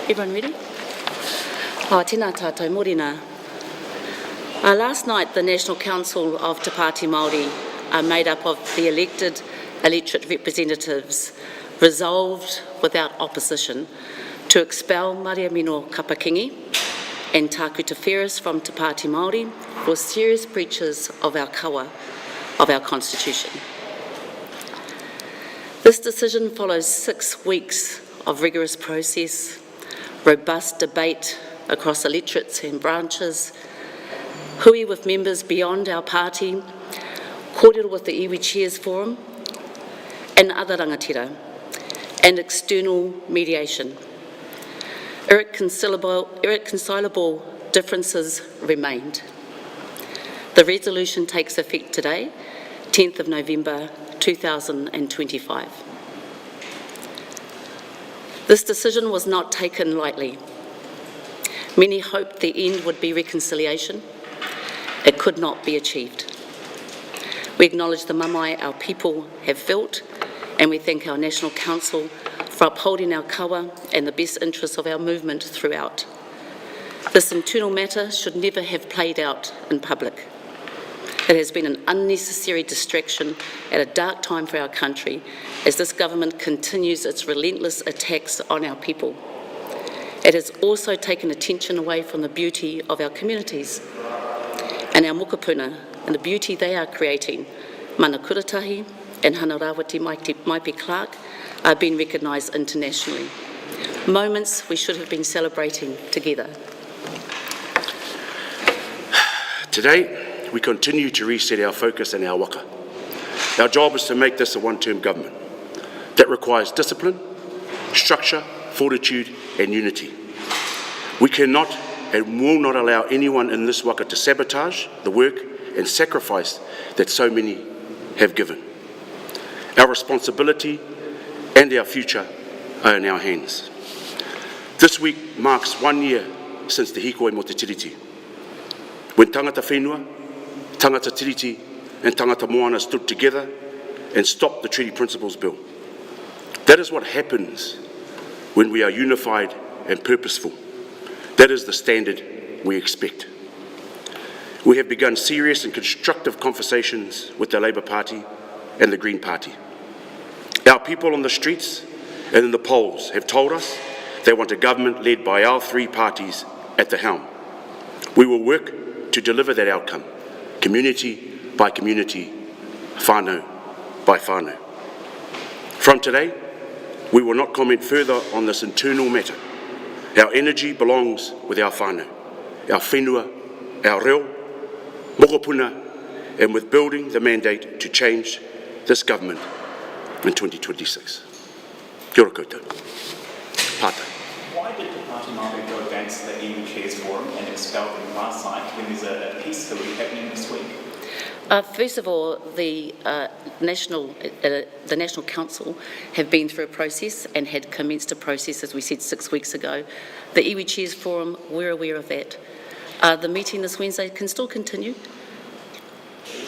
Everyone ready? Tēnā tātou morena. Last night, the National Council of Te Pāti Māori, made up of the elected electorate representatives, resolved without opposition to expel Maria Mino Kapakingi and Tāku Te Wheres from Te Pāti Māori for serious breaches of our kawa, of our constitution. This decision follows 6 weeks of rigorous process, robust debate across electorates and branches, hui with members beyond our party, kōrero with the iwi Chairs Forum and other rangatira, and external mediation. Irreconcilable differences remained. The resolution takes effect today, 10th of November 2025. This decision was not taken lightly. Many hoped the end would be reconciliation. It could not be achieved. We acknowledge the mamae our people have felt, and we thank our National Council for upholding our kawa and the best interests of our movement throughout. This internal matter should never have played out in public. It has been an unnecessary distraction at a dark time for our country as this government continues its relentless attacks on our people. It has also taken attention away from the beauty of our communities and our mokopuna and the beauty they are creating. Mana Kuratahi and Hanarawati Maipi Clark are being recognised internationally. Moments we should have been celebrating together. Today, we continue to reset our focus and our waka. Our job is to make this a one-term government that requires discipline, structure, fortitude and unity. We cannot and will not allow anyone in this waka to sabotage the work and sacrifice that so many have given. Our responsibility and our future are in our hands. This week marks 1 year since the hikoe mo te tiriti, when tangata whenua, tangata tiriti and tangata moana stood together and stopped the Treaty Principles Bill. That is what happens when we are unified and purposeful. That is the standard we expect. We have begun serious and constructive conversations with the Labour Party and the Green Party. Our people on the streets and in the polls have told us they want a government led by our 3 parties at the helm. We will work to deliver that outcome, community by community, whānau by whānau. From today, we will not comment further on this internal matter. Our energy belongs with our whānau, our whenua, our reo, mokopuna, and with building the mandate to change this government in 2026. Kia ora koutou. Pātai. Why did the Pāti Māori go against the iwi Chairs Forum and expel them last night when there's a peace hilly happening this week? First of all, the National Council have been through a process and had commenced a process, as we said, 6 weeks ago. The iwi Chairs Forum, we're aware of that. The meeting this Wednesday can still continue.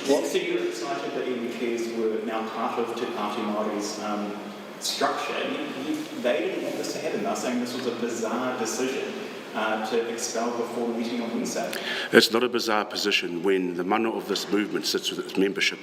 So you're excited that iwi Chairs were now part of Te Pāti Māori's structure. They didn't want this to happen. They're saying this was a bizarre decision to expel before the meeting on Wednesday. It's not a bizarre position when the mana of this movement sits with its membership.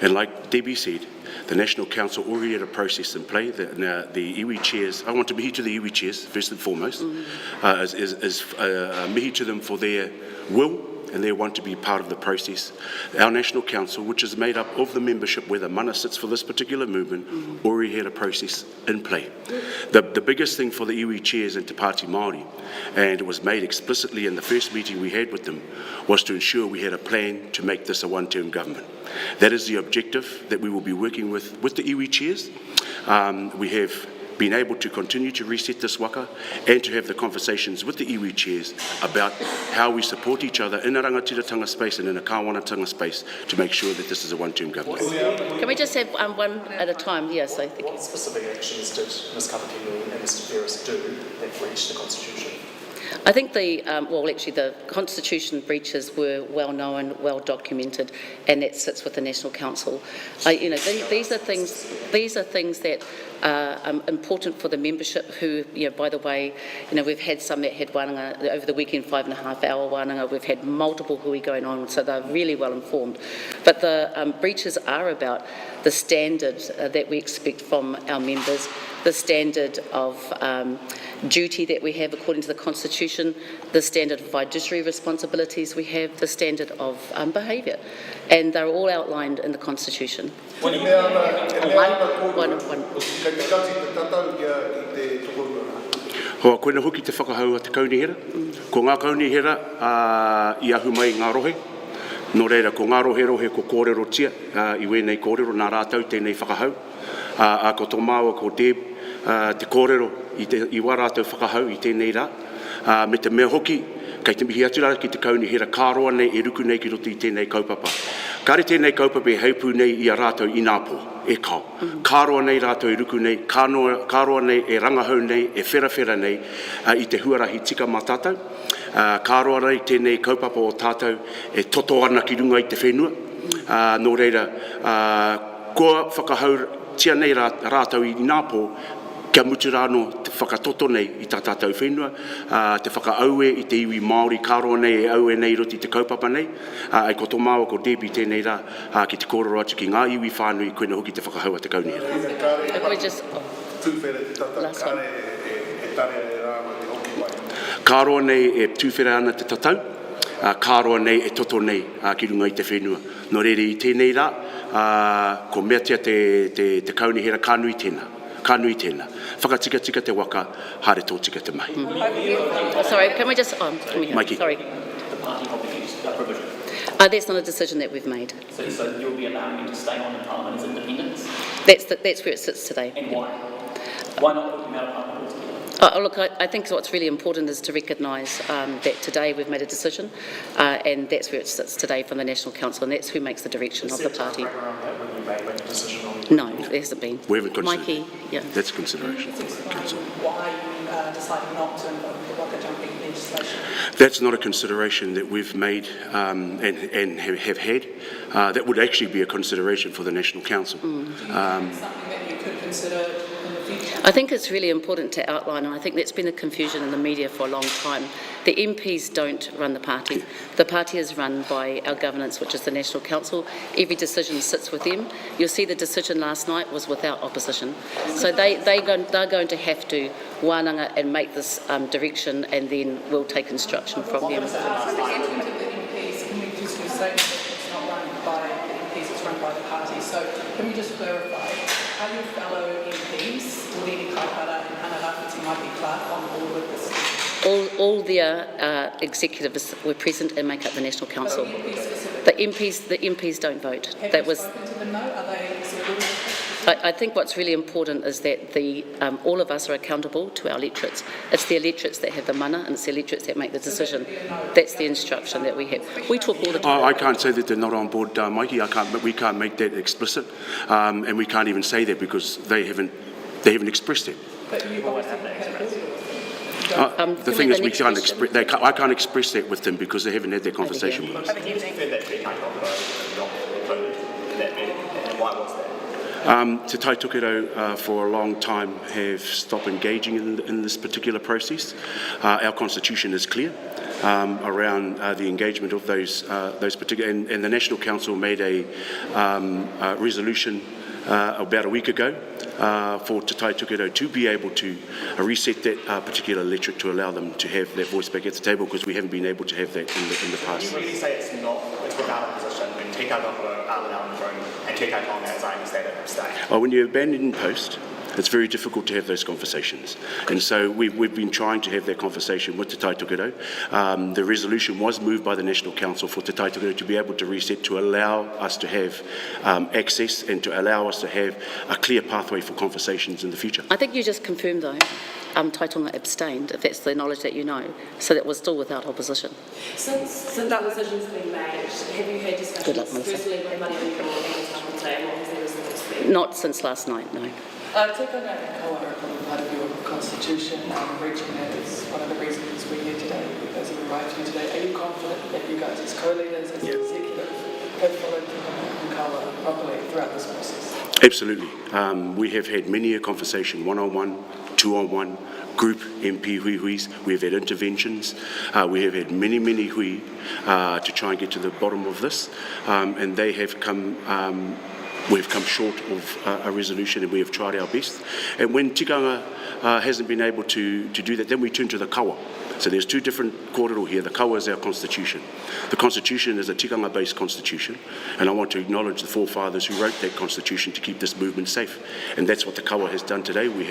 And like Debbie said, the National Council already had a process in play. The iwi Chairs, I want to mihi to the iwi Chairs first and foremost, mihi to them for their will and they want to be part of the process. Our National Council, which is made up of the membership where the mana sits for this particular movement, already had a process in play. The biggest thing for the iwi Chairs and Te Pāti Māori, and it was made explicitly in the first meeting we had with them, was to ensure we had a plan to make this a one-term government. That is the objective that we will be working with the iwi Chairs. We have been able to continue to reset this waka and to have the conversations with the iwi Chairs about how we support each other in a rangatiratanga space and in a kāwanatanga space to make sure that this is a one-term government. Can we just have one at a time? Yes, I think. What specific actions did Ms Kapakingi and Mr Wheres do that breached the Constitution? I think the Constitution breaches were well known, well documented, and that sits with the National Council. These are things that important for the membership who, by the way, we've had some that had wānanga over the weekend, 5.5 hour wānanga. We've had multiple hui going on, so they're really well informed. But the breaches are about the standard that we expect from our members, the standard of duty that we have according to the Constitution, the standard of fiduciary responsibilities we have, the standard of behaviour. And they're all outlined in the Constitution. Hoa koena hoki te whakahau a te kaunihera. Ko ngā kaunihera I ahu mai ngā rohe. Nō reira, ko ngā rohe ko kōrero tia, I wēnei kōrero nā rātau tēnei whakahau. A ko tō māua ko Deb, te kōrero I wā rātau whakahau I tēnei rā. Me te mea hoki, kei te mihi aturara ki te kaunihera, kāroa nei e ruku nei ki roto I tēnei kaupapa. Kāre tēnei kaupapa e haupū nei I a rātau I nāpō, e kao. Kāroa nei rātau e ruku nei, kāroa nei e rangahau nei, e whera nei I te huarahi tika mā tātou. Kāroa nei tēnei kaupapa o tātou e toto ana ki runga I te whenua. Nō reira, kua whakahau tia nei rātau I nāpō, kia mutu rāno te whakatoto nei I tā tātou whenua, te whakaaue I te iwi Māori, kāroa nei e aue nei roti te kaupapa nei, ai ko tō māua ko Debbie tēnei rā, ki te kōrero atu ki ngā iwi whānui koina hoki te whakahau a te kaunihera. Kāroa nei e tūwhera ana te tatau, kāroa nei e toto nei ki runga I te whenua. Nō rere I tēnei rā, ko mea tia te kaunihera kānui tēnā. Kānui tēnā. Whakatika te waka, haere tō tika te mai. Sorry, can we just... Mikey. Sorry. The party holding provision. That's not a decision that we've made. So you'll be allowing him to stay on in Parliament as independents? That's where it sits today. And why? Why not put him out of Parliament altogether? Look, I think what's really important is to recognise that today we've made a decision, and that's where it sits today from the National Council, and that's who makes the direction of the party. No, there hasn't been. We haven't considered. Mikey, yeah. That's a consideration. Council. Why you decided not to invoke the waka jumping legislation? That's not a consideration that we've made and have had. That would actually be a consideration for the National Council. Do you think it's something that you could consider in the future? I think it's really important to outline, and I think that's been a confusion in the media for a long time. The MPs don't run the party. The party is run by our governance, which is the National Council. Every decision sits with them. You'll see the decision last night was without opposition. So they're going to have to wānanga and make this direction, and then we'll take instruction from them. In terms of the MPs, can we just say that it's not run by the MPs, it's run by the party? So can we just clarify, are your fellow MPs, Lili Kaipara and Hannah Pāti Māori on board with this? All their executives were present and make up the National Council. The MPs don't vote. Have That you was. spoken to them though? Are they supportive? I think what's really important is that all of us are accountable to our electorates. It's the electorates that have the mana, and it's the electorates that make the decision. That's the instruction that we have. We talk all the time. I can't say that they're not on board, Mikey. But we can't make that explicit, and we can't even say that because they haven't expressed it. But you obviously The thing is, we can't express. I can't express that with them because they haven't had that conversation with us. Have you said that they can't not voted in that meeting, and why was that? Te Tai Tokerau for a long time have stopped engaging in this particular process. Our constitution is clear around the engagement of those particular, and the National Council made a resolution about a week ago for Te Tai Tokerau to be able to reset that particular electorate to allow them to have that voice back at the table because we haven't been able to have that in the past. You really say it's without opposition when Te Kaupapa are allowed the room and Te Kai Tonga, as I understand it, abstain? When you abandon post, it's very difficult to have those conversations. And so we've been trying to have that conversation with Te Tai Tokerau. The resolution was moved by the National Council for Te Tai Tokerau to be able to reset, to allow us to have access and to allow us to have a clear pathway for conversations in the future. I think you just confirmed, though, Tai Tonga abstained, if that's the knowledge that you know, so that was still without opposition. Since that decision's been made, have you had discussions Good luck, Melissa. personally with money on the floor and stuff on the table? Has there resistance been? Not since last night, no. Take on that and colour part of your constitution, reaching that is one of the reasons we're here today, because you arrived here today. Are you confident that you guys as co-leaders, as executive, have followed the colour properly throughout this process? Absolutely. We have had many a conversation, one-on-one, two-on-one, group MP hui-huis. We have had interventions. We have had many, many hui to try and get to the bottom of this, and they have come. We've come short of a resolution, and we have tried our best. And when tikanga hasn't been able to do that, then we turn to the kawa. So there's two different kōrero here. The kawa is our constitution. The constitution is a tikanga-based constitution, and I want to acknowledge the forefathers who wrote that constitution to keep this movement safe. And that's what the kawa has done today. I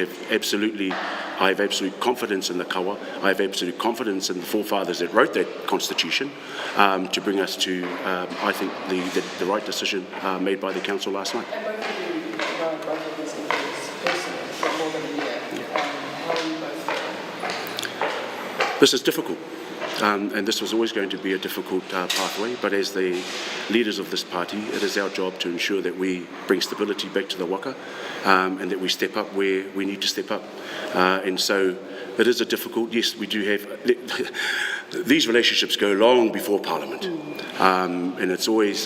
have absolute confidence in the kawa. I have absolute confidence in the forefathers that wrote that constitution to bring us to, I think, the right decision made by the council last night. And both of you know both of these issues personally for more than a year. How are you both feeling? This is difficult, and this was always going to be a difficult pathway, but as the leaders of this party, it is our job to ensure that we bring stability back to the waka and that we step up where we need to step up. And so it is a difficult, yes, we do have, these relationships go long before Parliament, and it's always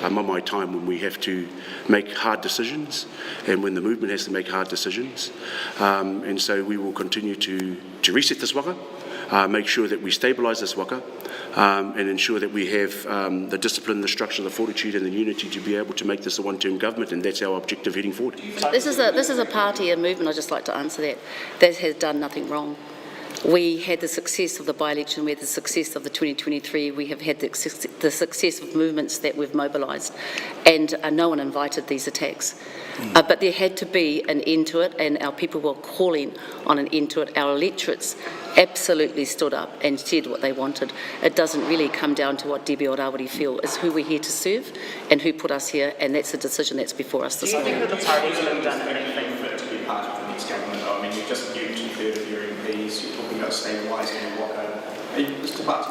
a mamae time when we have to make hard decisions and when the movement has to make hard decisions. And so we will continue to reset this waka, make sure that we stabilise this waka, and ensure that we have the discipline, the structure, the fortitude and the unity to be able to make this a one-term government, and that's our objective heading forward. This is a party, a movement, I'd just like to answer that has done nothing wrong. We had the success of the by-election, we had the success of the 2023, we have had the success of movements that we've mobilised, and no one invited these attacks. But there had to be an end to it, and our people were calling on an end to it. Our electorates absolutely stood up and said what they wanted. It doesn't really come down to what Debbie or Rawiri feel. It's who we're here to serve and who put us here, and that's the decision that's before us this morning. Do you think that the parties have done anything for it to be part of the next government? I mean, you've just used two-thirds of your MPs, you're talking about stabilising the waka.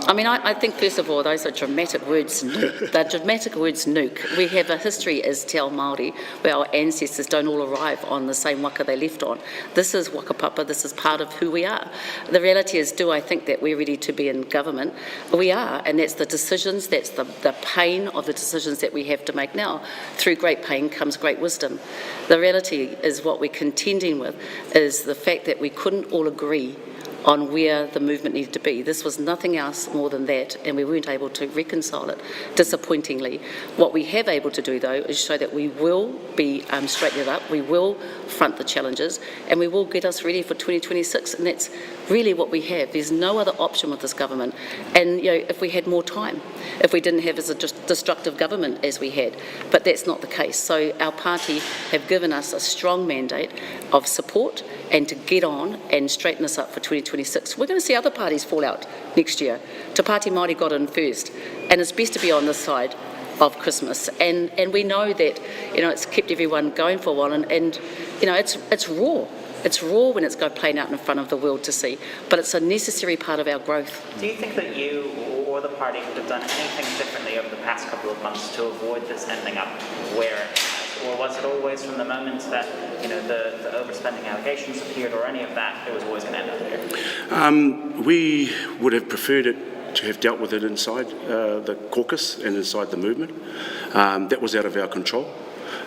I mean, I think, first of all, those are dramatic words. They're dramatic words, nuke. We have a history as Te Ao Māori where our ancestors don't all arrive on the same waka they left on. This is wakapapa, this is part of who we are. The reality is, do I think that we're ready to be in government? We are, and that's the decisions, that's the pain of the decisions that we have to make now. Through great pain comes great wisdom. The reality is what we're contending with is the fact that we couldn't all agree on where the movement needed to be. This was nothing else more than that, and we weren't able to reconcile it, disappointingly. What we have able to do, though, is show that we will be straightened up, we will front the challenges, and we will get us ready for 2026, and that's really what we have. There's no other option with this government, and if we had more time, if we didn't have as a destructive government as we had, but that's not the case. So our party have given us a strong mandate of support and to get on and straighten us up for 2026. We're going to see other parties fall out next year. Te Pāti Māori got in first, and it's best to be on this side of Christmas. And we know that it's kept everyone going for a while, and it's raw. It's raw when it's playing out in front of the world to see, but it's a necessary part of our growth. Do you think that you or the party would have done anything differently over the past couple of months to avoid this ending up where it has? Or was it always from the moment that the overspending allegations appeared or any of that, it was always going to end up here? We would have preferred it to have dealt with it inside the caucus and inside the movement. That was out of our control.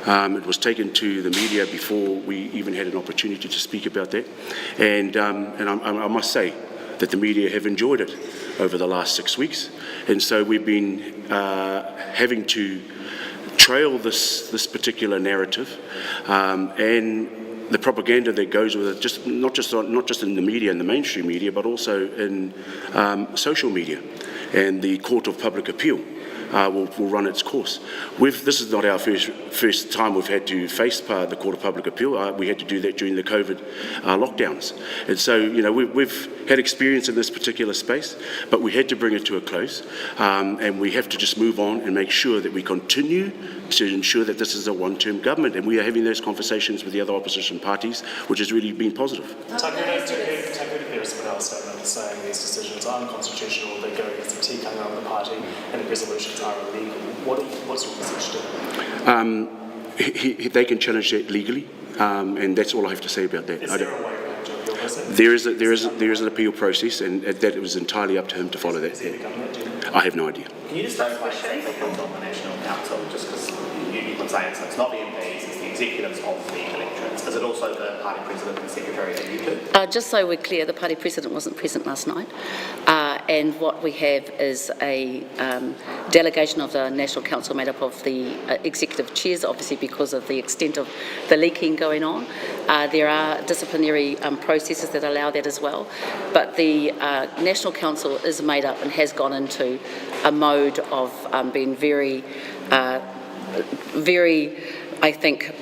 It was taken to the media before we even had an opportunity to speak about that. And I must say that the media have enjoyed it over the last 6 weeks. And so we've been having to trail this particular narrative and the propaganda that goes with it, not just in the media, in the mainstream media, but also in social media. And the Court of Public Appeal will run its course. This is not our first time we've had to face the Court of Public Appeal. We had to do that during the COVID lockdowns. And so, we've had experience in this particular space, but we had to bring it to a close. And we have to just move on and make sure that we continue to ensure that this is a one-term government. And we are having those conversations with the other opposition parties, which has really been positive. Saying these decisions are unconstitutional, they go against the tikanga of the party, and the resolutions are illegal. What's your message to them? They can challenge that legally, and that's all I have to say about that. Is there a way around your process? There is an appeal process, and that it was entirely up to him to follow that. Is he the government? I have no idea. Can you just clarify the dominational council, just because you keep on saying it's not the MPs, it's the executives of the electorates? Is it also the party president and secretary that you do? Just so we're clear, the party president wasn't present last night, and what we have is a delegation of the National Council made up of the executive chairs, obviously because of the extent of the leaking going on. There are disciplinary processes that allow that as well, but the National Council is made up and has gone into a mode of being very, I think,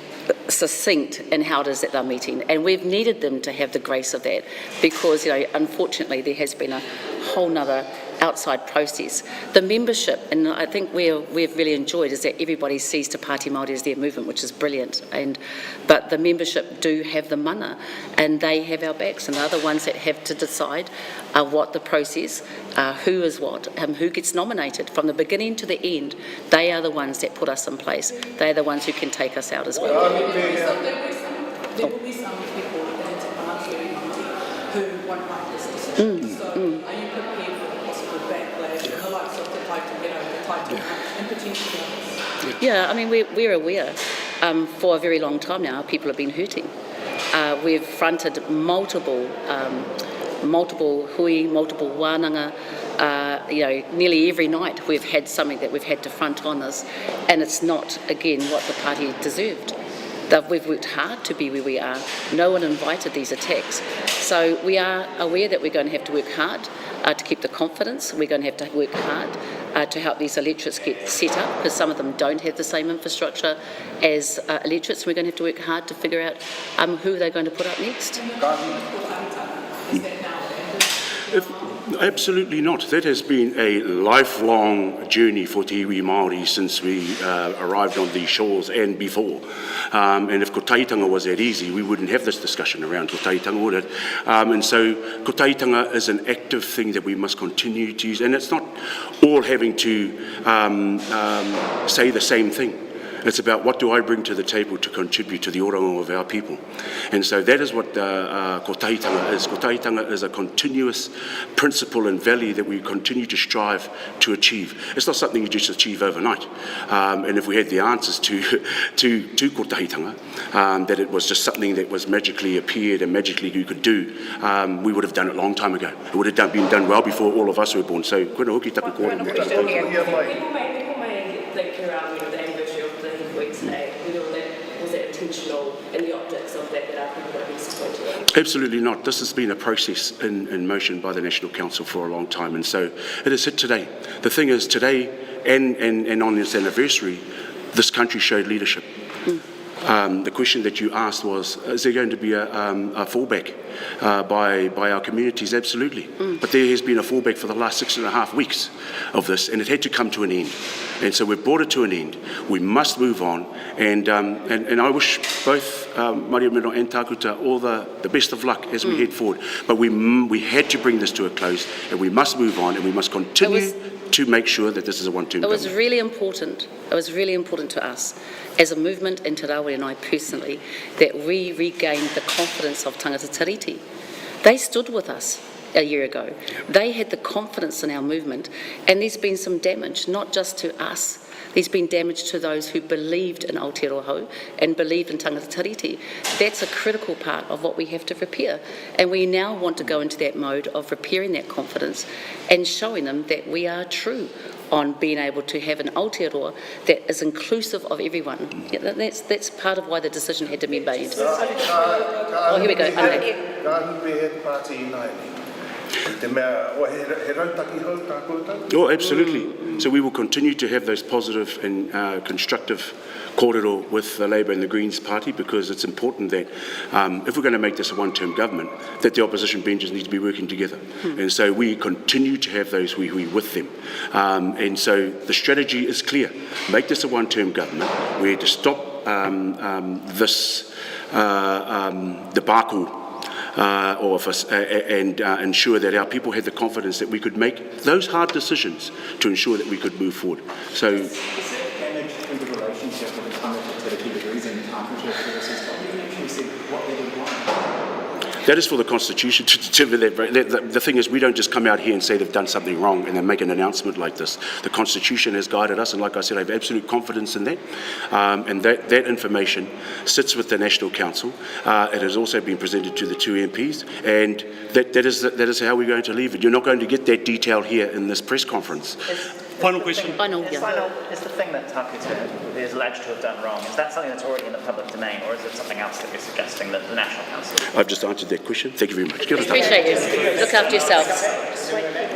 succinct in how it is that they're meeting, and we've needed them to have the grace of that because, unfortunately, there has been a whole nother outside process. The membership, and I think we've really enjoyed, is that everybody sees Te Pāti Māori as their movement, which is brilliant. But the membership do have the mana, and they have our backs, and they're the ones that have to decide what the process, who is what, who gets nominated from the beginning to the end. They are the ones that put us in place. They are the ones who can take us out as well. There will be some people within Te Pāti Māori who won't like this decision. So are you prepared for the possible backlash and the likes of the Taitanga and potentially others? Yeah, I mean, we're aware for a very long time now people have been hurting. We've fronted multiple hui, multiple wānanga. Nearly every night we've had something that we've had to front on us, and it's not, again, what the party deserved. We've worked hard to be where we are. No one invited these attacks. So we are aware that we're going to have to work hard to keep the confidence. We're going to have to work hard to help these electorates get set up, because some of them don't have the same infrastructure as electorates. We're going to have to work hard to figure out who they're going to put up next. Absolutely not. That has been a lifelong journey for Te Iwi Māori since we arrived on these shores and before. And if ko taitanga was that easy, we wouldn't have this discussion around ko taitanga, would it? And so ko taitanga is an active thing that we must continue to use. And it's not all having to say the same thing. It's about what do I bring to the table to contribute to the oranga of our people. And so that is what ko taitanga is. Ko taitanga is a continuous principle and value that we continue to strive to achieve. It's not something you just achieve overnight. And if we had the answers to ko taitanga, that it was just something that was magically appeared and magically you could do, we would have done it a long time ago. It would have been done well before all of us were born. So, koina hoki taku kōrero. People may think around the anniversary of the Heavyweight today, was that intentional in the optics of that our people might be disappointed? Absolutely not. This has been a process in motion by the National Council for a long time, and so it is hit today. The thing is, today and on this anniversary, this country showed leadership. The question that you asked was, is there going to be a fallback by our communities? Absolutely. But there has been a fallback for the last 6.5 weeks of this, and it had to come to an end. And so we've brought it to an end. We must move on, and I wish both Maria Mino and Takuta all the best of luck as we head forward. But we had to bring this to a close, and we must move on, and we must continue to make sure that this is a one-term government. It was really important. It was really important to us as a movement, and Te Rawiri and I personally, that we regained the confidence of tangata tiriti. They stood with us a year ago. They had the confidence in our movement, and there's been some damage, not just to us. There's been damage to those who believed in Aotearoa and believed in tangata tiriti. That's a critical part of what we have to repair. And we now want to go into that mode of repairing that confidence and showing them that we are true on being able to have an Aotearoa that is inclusive of everyone. Yeah, that's part of why the decision had to be made. Oh, here we go. Oh, absolutely. So we will continue to have those positive and constructive kōrero with the Labour and the Greens Party, because it's important that if we're going to make this a one-term government, that the opposition benches need to be working together. And so we continue to have those hui with them. And so the strategy is clear. Make this a one-term government. We had to stop this debacle and ensure that our people had the confidence that we could make those hard decisions to ensure that we could move forward. So, Is there damage to the relationship with the tangata tiriti, the reason Takuta forces, but we actually said what they would want? That is for the Constitution to determine that. The thing is, we don't just come out here and say they've done something wrong and then make an announcement like this. The Constitution has guided us, and like I said, I have absolute confidence in that. And that information sits with the National Council. It has also been presented to the 2 MPs, and that is how we're going to leave it. You're not going to get that detail here in this press conference. Final question. Final, Is the thing that Takuta is alleged to have done wrong, is that something that's already in the public domain, or is it something else that you're suggesting that the National Council? I've just answered that question. Thank you very much. Give us Appreciate you. Look after yourselves.